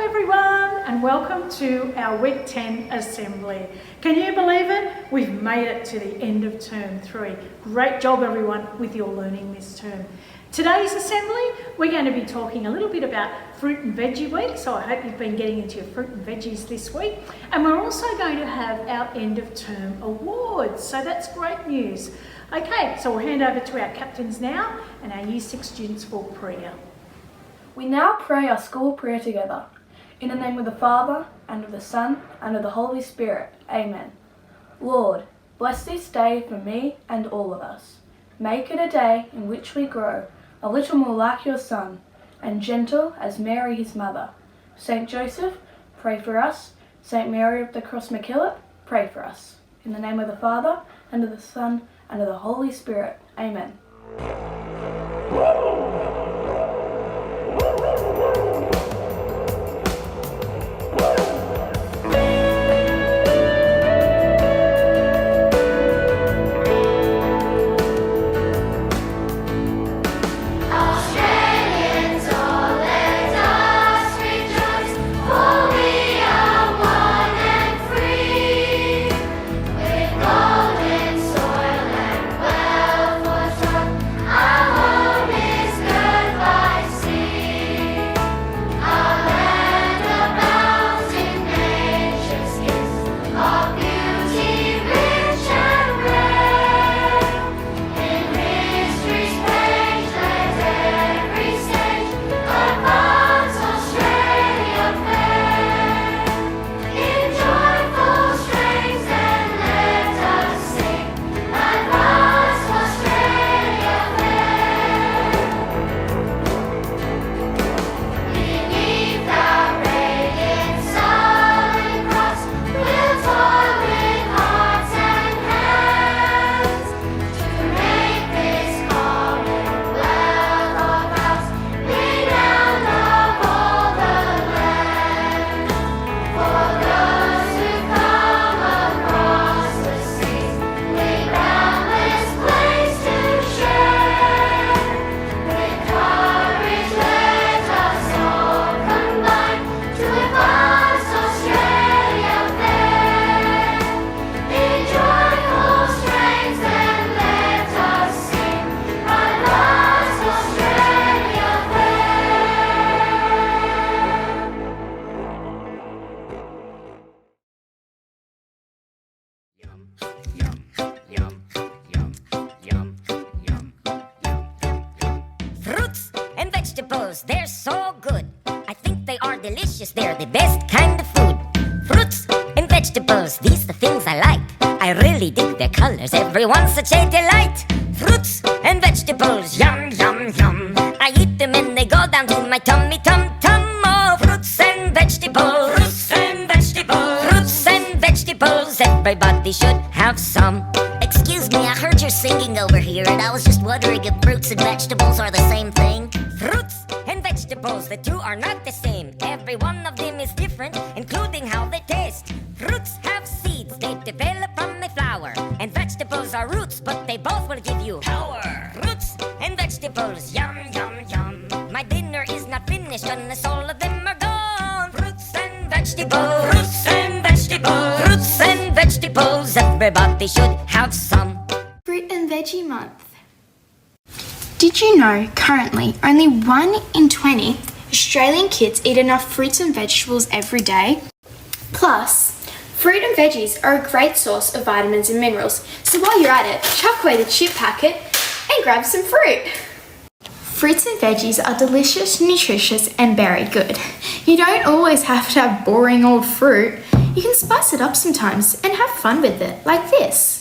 everyone, and welcome to our Week 10 Assembly. Can you believe it? We've made it to the end of Term 3. Great job everyone with your learning this term. Today's assembly, we're going to be talking a little bit about Fruit and Veggie Week, so I hope you've been getting into your fruit and veggies this week. And we're also going to have our end of term awards, so that's great news. Okay, so we'll hand over to our captains now and our Year 6 students for prayer. We now pray our school prayer together. In the name of the Father, and of the Son, and of the Holy Spirit. Amen. Lord, bless this day for me and all of us. Make it a day in which we grow a little more like your Son, and gentle as Mary his mother. Saint Joseph, pray for us. Saint Mary of the Cross MacKillop, pray for us. In the name of the Father, and of the Son, and of the Holy Spirit. Amen. They're so good. I think they are delicious. They're the best kind of food. Fruits and vegetables, these the things I like. I really dig their colors. Everyone's such a delight. Fruits and vegetables, yum, yum, yum. I eat them and they go down to my tummy, tum, tum. Oh, fruits and vegetables. Fruits and vegetables. Fruits and vegetables. Everybody should have some. Excuse me, I heard you're singing over here, and I was just wondering if fruits and vegetables are the same thing. Fruits and vegetables, the two are not the same. Every one of them is different, including how they taste. Fruits have seeds, they develop from a flower. And vegetables are roots, but they both will give you power. Fruits and vegetables, yum, yum, yum. My dinner is not finished unless all of them are gone. Fruits and vegetables. Fruits and vegetables. Fruits and vegetables, everybody should have some. Fruit and Veggie Month. Did you know currently only 1 in 20 Australian kids eat enough fruits and vegetables every day? Plus, fruit and veggies are a great source of vitamins and minerals, so while you're at it, chuck away the chip packet and grab some fruit. Fruits and veggies are delicious, nutritious and very good. You don't always have to have boring old fruit. You can spice it up sometimes and have fun with it, like this.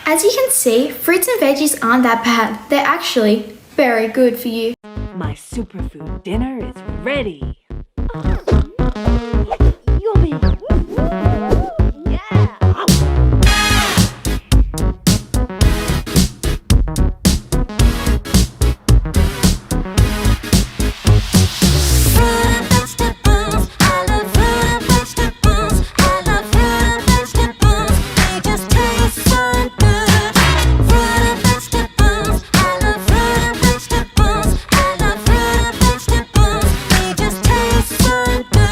As you can see, fruits and veggies aren't that bad. They're actually very good for you. My superfood dinner is ready. Taste so good.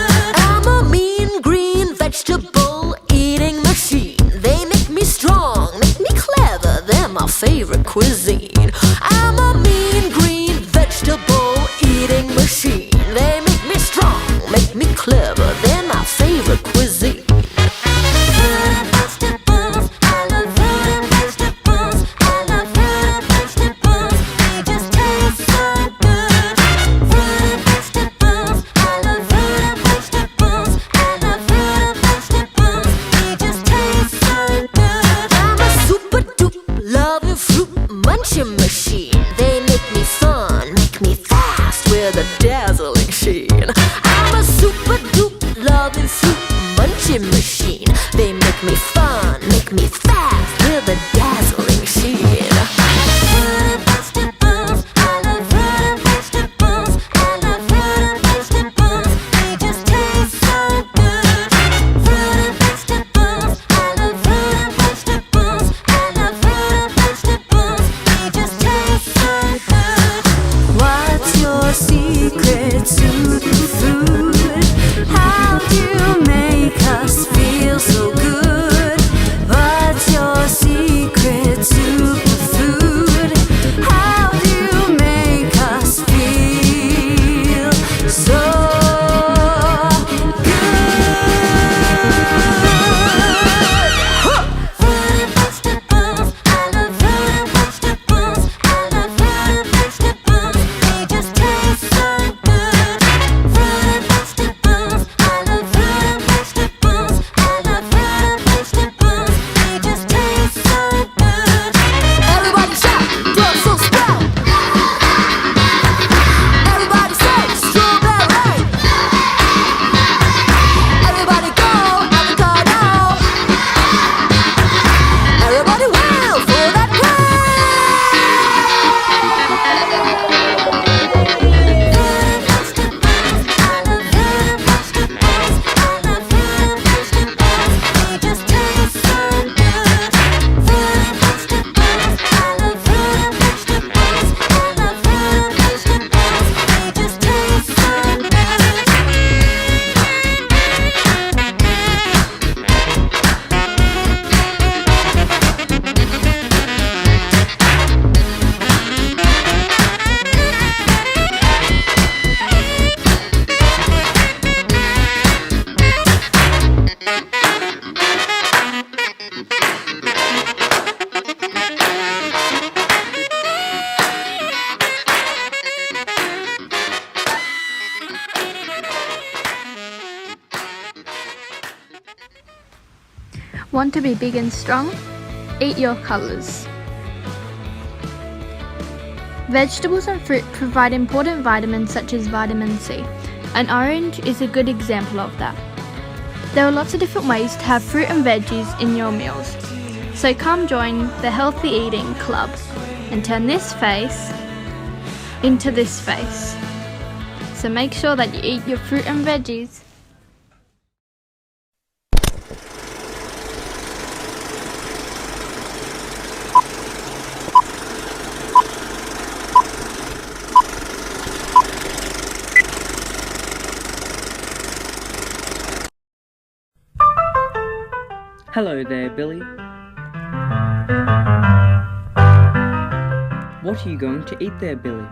dazzling sheen. I'm a super duper loving soup munching machine. They make me fun, make me fast with a dazzling sheen. Fruit and vegetables, I love fruit and vegetables. I love fruit and vegetables, they just taste so good. Fruit and vegetables, I love fruit and vegetables. I love fruit and vegetables, they just taste so good. What's your secret superfood? How do you make us feel so good? What's your secret superfood? How do you make us feel so good? Fruit and vegetables, I love fruit and vegetables. I love fruit and vegetables, they just taste so good. Fruit and vegetables, I love fruit and vegetables. I love fruit and vegetables, they just taste so good. Everybody shout, Brussels sprout. Everybody say strawberry. Everybody go avocado. Everybody wail for that Want to be big and strong? Eat your colours. Vegetables and fruit provide important vitamins such as vitamin C. An orange is a good example of that. There are lots of different ways to have fruit and veggies in your meals. So come join the Healthy Eating Club and turn this face into this face. So make sure that you eat your fruit and veggies. Hello there, Billy. What are you going to eat there, Billy?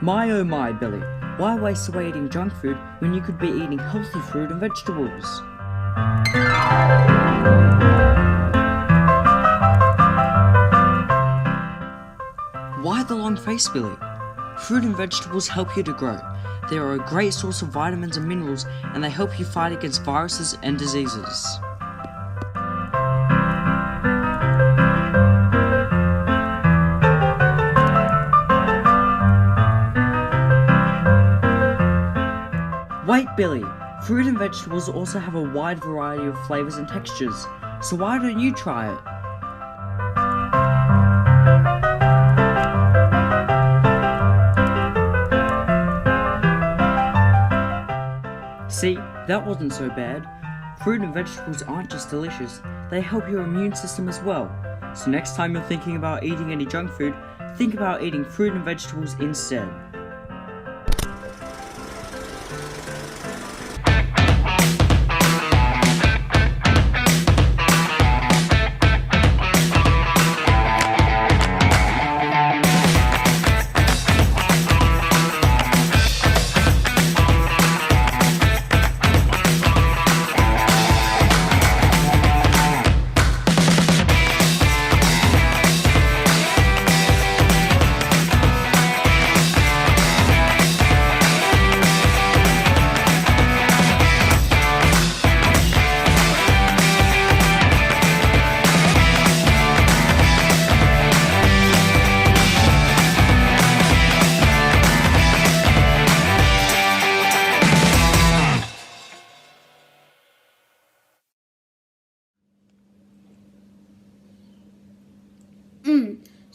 My oh my, Billy. Why waste away eating junk food when you could be eating healthy fruit and vegetables? Why the long face, Billy? Fruit and vegetables help you to grow. They are a great source of vitamins and minerals, and they help you fight against viruses and diseases. Wait, Billy! Fruit and vegetables also have a wide variety of flavors and textures, so why don't you try it? See, that wasn't so bad. Fruit and vegetables aren't just delicious, they help your immune system as well. So next time you're thinking about eating any junk food, think about eating fruit and vegetables instead.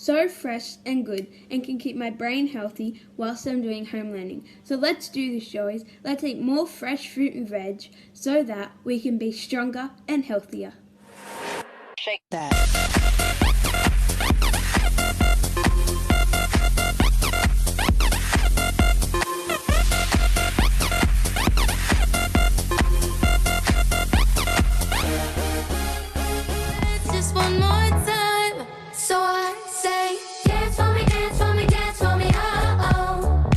so fresh and good and can keep my brain healthy whilst I'm doing home learning. So let's do this, Joey's. Let's eat more fresh fruit and veg so that we can be stronger and healthier. Shake that. Just one more time. So I say, dance for me, dance for me, dance for me, oh, oh.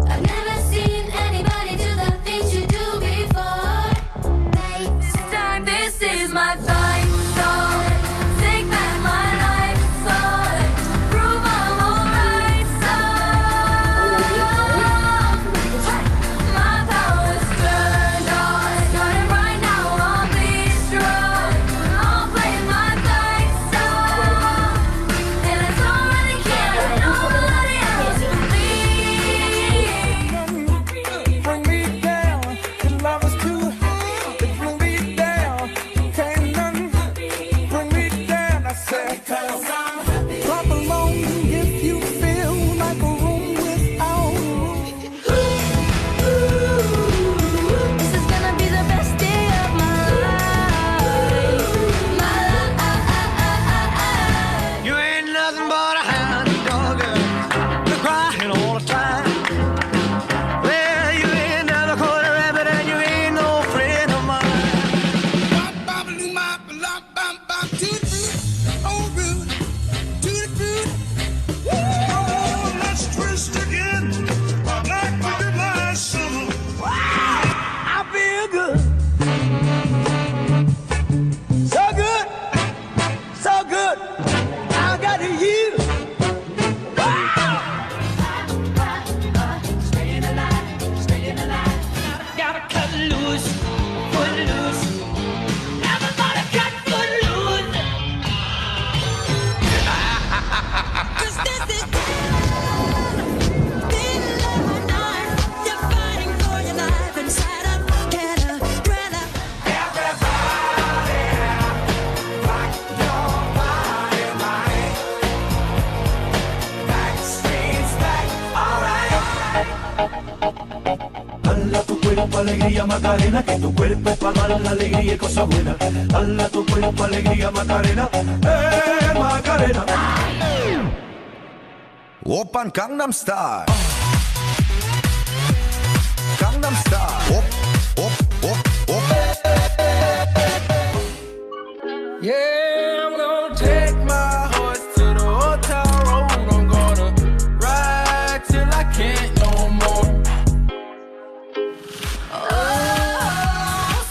I've never seen anybody do the things you do before. This time, this is my fight song. Take back my life song. Prove I'm alright song. My power's turned on. Starting right now, I'll be strong. I'll play my fight song. And I don't really care what nobody else believes. Bring me down, your love is too high. Bring me down, can't none bring me down. I said, clap along if you feel like a room without room. This is gonna be the best day of my life. My life. You ain't nothing but a hound dog, girl. You're crying all the time. Well, you ain't never caught a rabbit and you ain't no friend of mine. To the fruit, oh rude, to the fruit. Oh, let's twist again. Like we did last summer. Wow, I feel good. So good, so good. I got you. Staying alive, staying alive. Gotta cut loose, foot loose. Everybody cut foot loose. 'Cause this is you're fighting for your life inside of Caterpillar. Everybody, rock your body, body. Backstreet's back, alright. Dala tu cuerpo alegría Macarena, que tu cuerpo es para dar la alegría y cosas buenas. Dala tu cuerpo alegría Macarena, Macarena. Oppan Gangnam Style. Gangnam Style. Op, op, op, op. Yeah, I'm gonna take my horse to the hotel road. I'm gonna ride till I can't no more. Oh,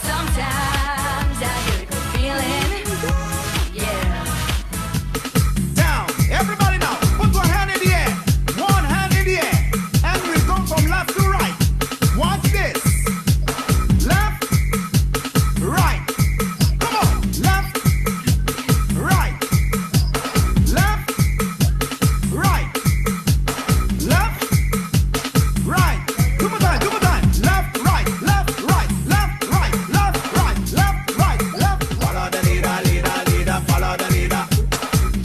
sometimes I get a good feeling. Yeah. Down, everybody now, put one hand in the air. One hand in the air. And we go from left to right. Watch this. Left, right. Come on. Left, right. Left, right. Left, right. Two more time, two more time. Left, right, left, right, left, right, left, right, left, right, left. Follow the leader, leader, leader, follow the leader.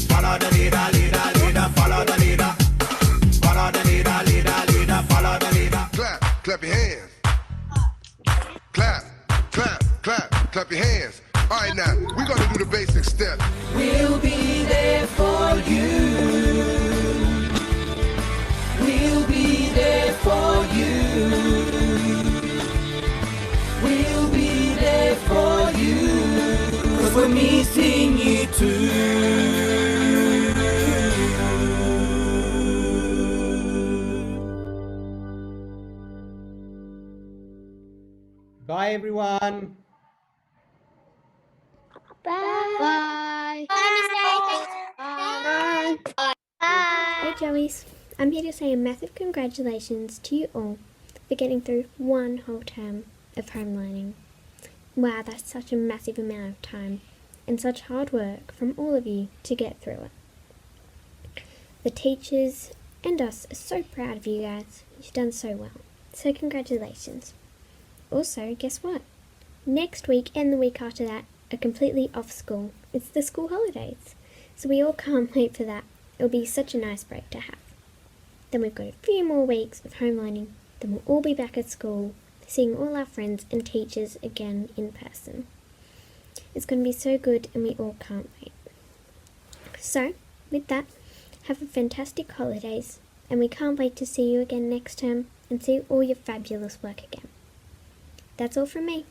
Follow the leader, leader, leader, follow the leader. Follow the leader, leader, leader, follow the leader. Clap, clap your hands. Clap, clap, clap, clap your hands. All right, now, we're gonna do the basic step. We'll be there for you. We'll be there for you. We'll be there for you. 'Cause we're missing you too. Bye, everyone. Bye. Bye. Hey Joeys, I'm here to say a massive congratulations to you all for getting through one whole term of home learning. Wow, that's such a massive amount of time and such hard work from all of you to get through it. The teachers and us are so proud of you guys. You've done so well. So congratulations. Also, guess what? Next week and the week after that are completely off school. It's the school holidays. So we all can't wait for that. It'll be such a nice break to have. Then we've got a few more weeks of home learning, then we'll all be back at school, seeing all our friends and teachers again in person. It's going to be so good and we all can't wait. So, with that, have a fantastic holidays and we can't wait to see you again next term and see all your fabulous work again. That's all from me.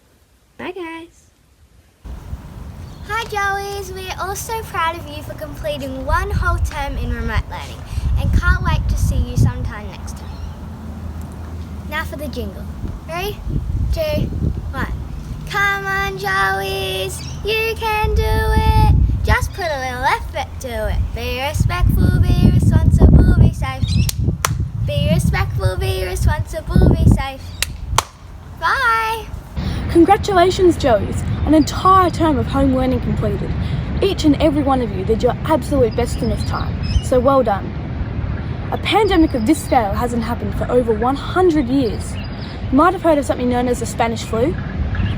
Bye guys! Hi Joeys, we are all so proud of you for completing one whole term in remote learning and can't wait to see you sometime next time. Now for the jingle. 3, 2, 1. Come on Joeys, you can do it. Just put a little effort to it. Be respectful, be responsible, be safe. Be respectful, be responsible, be safe. Bye! Congratulations, Joeys! An entire term of home learning completed. Each and every one of you did your absolute best in this time, so well done. A pandemic of this scale hasn't happened for over 100 years. You might have heard of something known as the Spanish flu.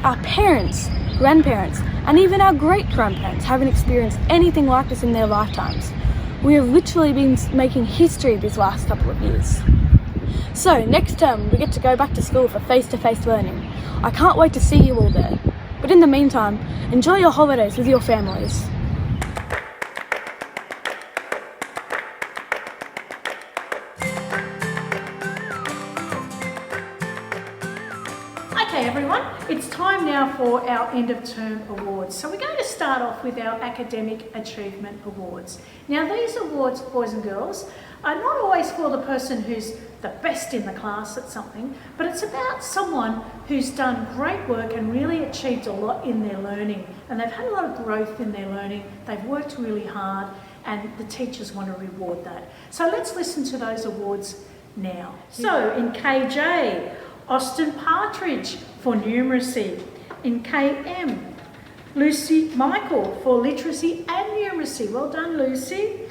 Our parents, grandparents, and even our great-grandparents haven't experienced anything like this in their lifetimes. We have literally been making history these last couple of years. So, next term we get to go back to school for face-to-face learning. I can't wait to see you all there. But in the meantime, enjoy your holidays with your families. Okay everyone, it's time now for our end of term awards. So we're going to start off with our Academic Achievement Awards. Now these awards, boys and girls, are not always for the person who's the best in the class at something, but it's about someone who's done great work and really achieved a lot in their learning. And they've had a lot of growth in their learning, they've worked really hard, and the teachers want to reward that. So let's listen to those awards now. So in KJ, Austin Partridge for numeracy. In KM, Lucy Michael for literacy and numeracy. Well done, Lucy.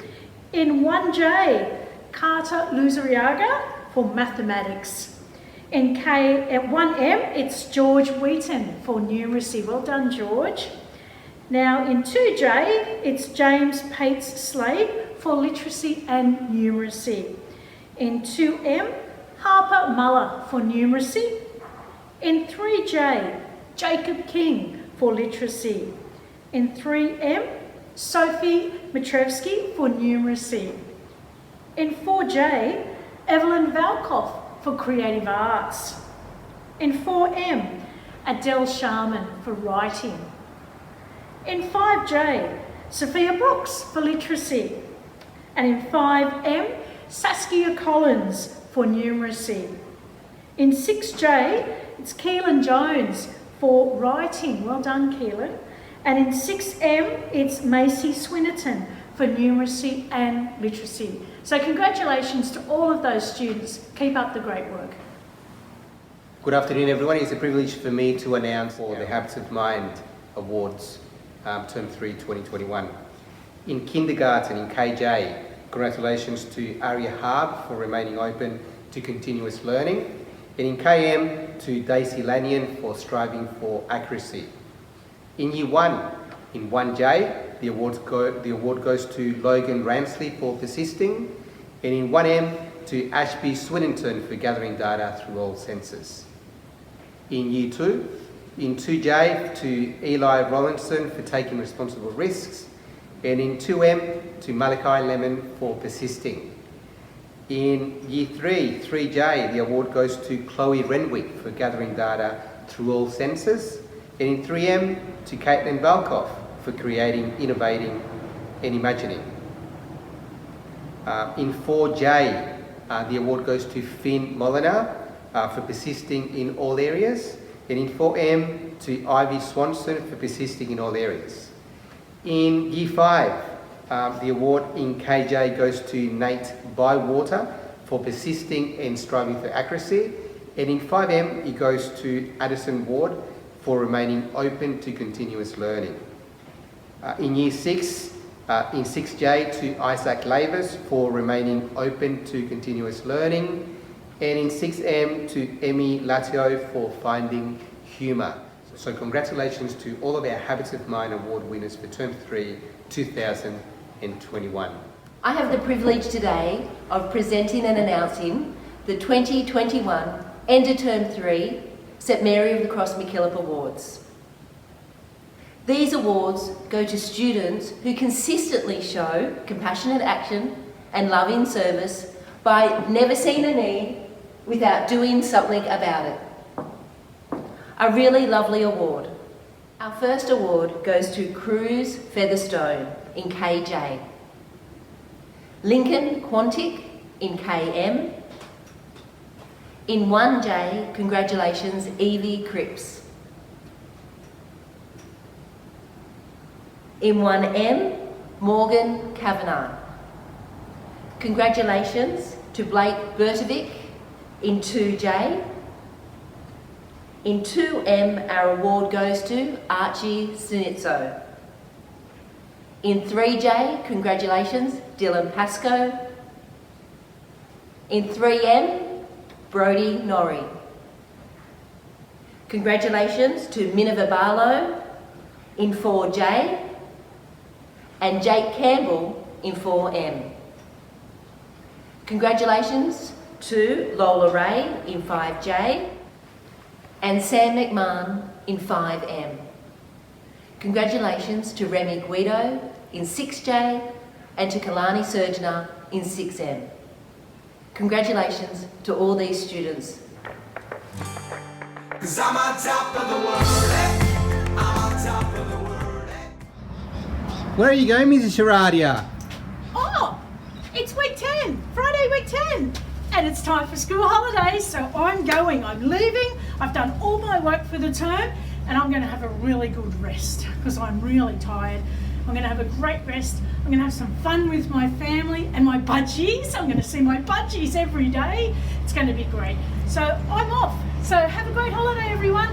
In 1J, Carter Luzariaga for mathematics. In 1M, it's George Wheaton for numeracy. Well done, George. Now in 2J, it's James Pates Slade for literacy and numeracy. In 2M, Harper Muller for numeracy. In 3J, Jacob King for literacy. In 3M, Sophie Matrevsky for numeracy. In 4J, Evelyn Valkoff for creative arts. In 4M, Adele Sharman for writing. In 5J, Sophia Brooks for literacy. And in 5M, Saskia Collins for numeracy. In 6J, it's Keelan Jones for writing. Well done, Keelan. And in 6M, it's Macy Swinnerton for numeracy and literacy. So congratulations to all of those students. Keep up the great work. Good afternoon, everyone. It's a privilege for me to announce the Habits of Mind Awards, Term 3 2021. In kindergarten, in KJ, congratulations to Aria Harb for remaining open to continuous learning. And in KM, to Daisy Lanyon for striving for accuracy. In Year 1, in 1J, the award goes to Logan Ransley for persisting. And in 1M, to Ashby Swinnerton for gathering data through all senses. In Year 2, in 2J, to Eli Rollinson for taking responsible risks. And in 2M, to Malachi Lemon for persisting. In Year 3, 3J, the award goes to Chloe Renwick for gathering data through all senses. And in 3M, to Caitlin Valkoff for creating, innovating and imagining. In 4J, the award goes to Finn Molina for persisting in all areas. And in 4M, to Ivy Swanson for persisting in all areas. In Year 5, the award in KJ goes to Nate Bywater for persisting and striving for accuracy. And in 5M, it goes to Addison Ward for remaining open to continuous learning. In Year 6, in 6J, to Isaac Lavis for remaining open to continuous learning. And in 6M, to Emmy Latio for finding humour. So congratulations to all of our Habits of Mind Award winners for Term 3 2021. I have the privilege today of presenting and announcing the 2021 End of Term 3 St Mary of the Cross MacKillop Awards. These awards go to students who consistently show compassionate action and loving service by never seeing a need without doing something about it. A really lovely award. Our first award goes to Cruz Featherstone in KJ, Lincoln Quantic in KM. In 1J, congratulations Evie Cripps. In 1M, Morgan Kavanagh. Congratulations to Blake Bertovic in 2J. In 2M, our award goes to Archie Sinitzo. In 3J, congratulations Dylan Pascoe. In 3M, Brody Norrie. Congratulations to Minerva Barlow in 4J and Jake Campbell in 4M. Congratulations to Lola Ray in 5J and Sam McMahon in 5M. Congratulations to Remy Guido in 6J and to Kalani Surgener in 6M. Congratulations to all these students. 'Cause I'm on top of the world, I'm on top of the world. Where are you going, Mrs. Sharadia? Oh, it's week 10, Friday week 10. And it's time for school holidays, so I'm going, I'm leaving. I've done all my work for the term and I'm gonna have a really good rest because I'm really tired. I'm gonna have a great rest. I'm gonna have some fun with my family and my budgies. I'm gonna see my budgies every day. It's gonna be great. So I'm off. So have a great holiday, everyone.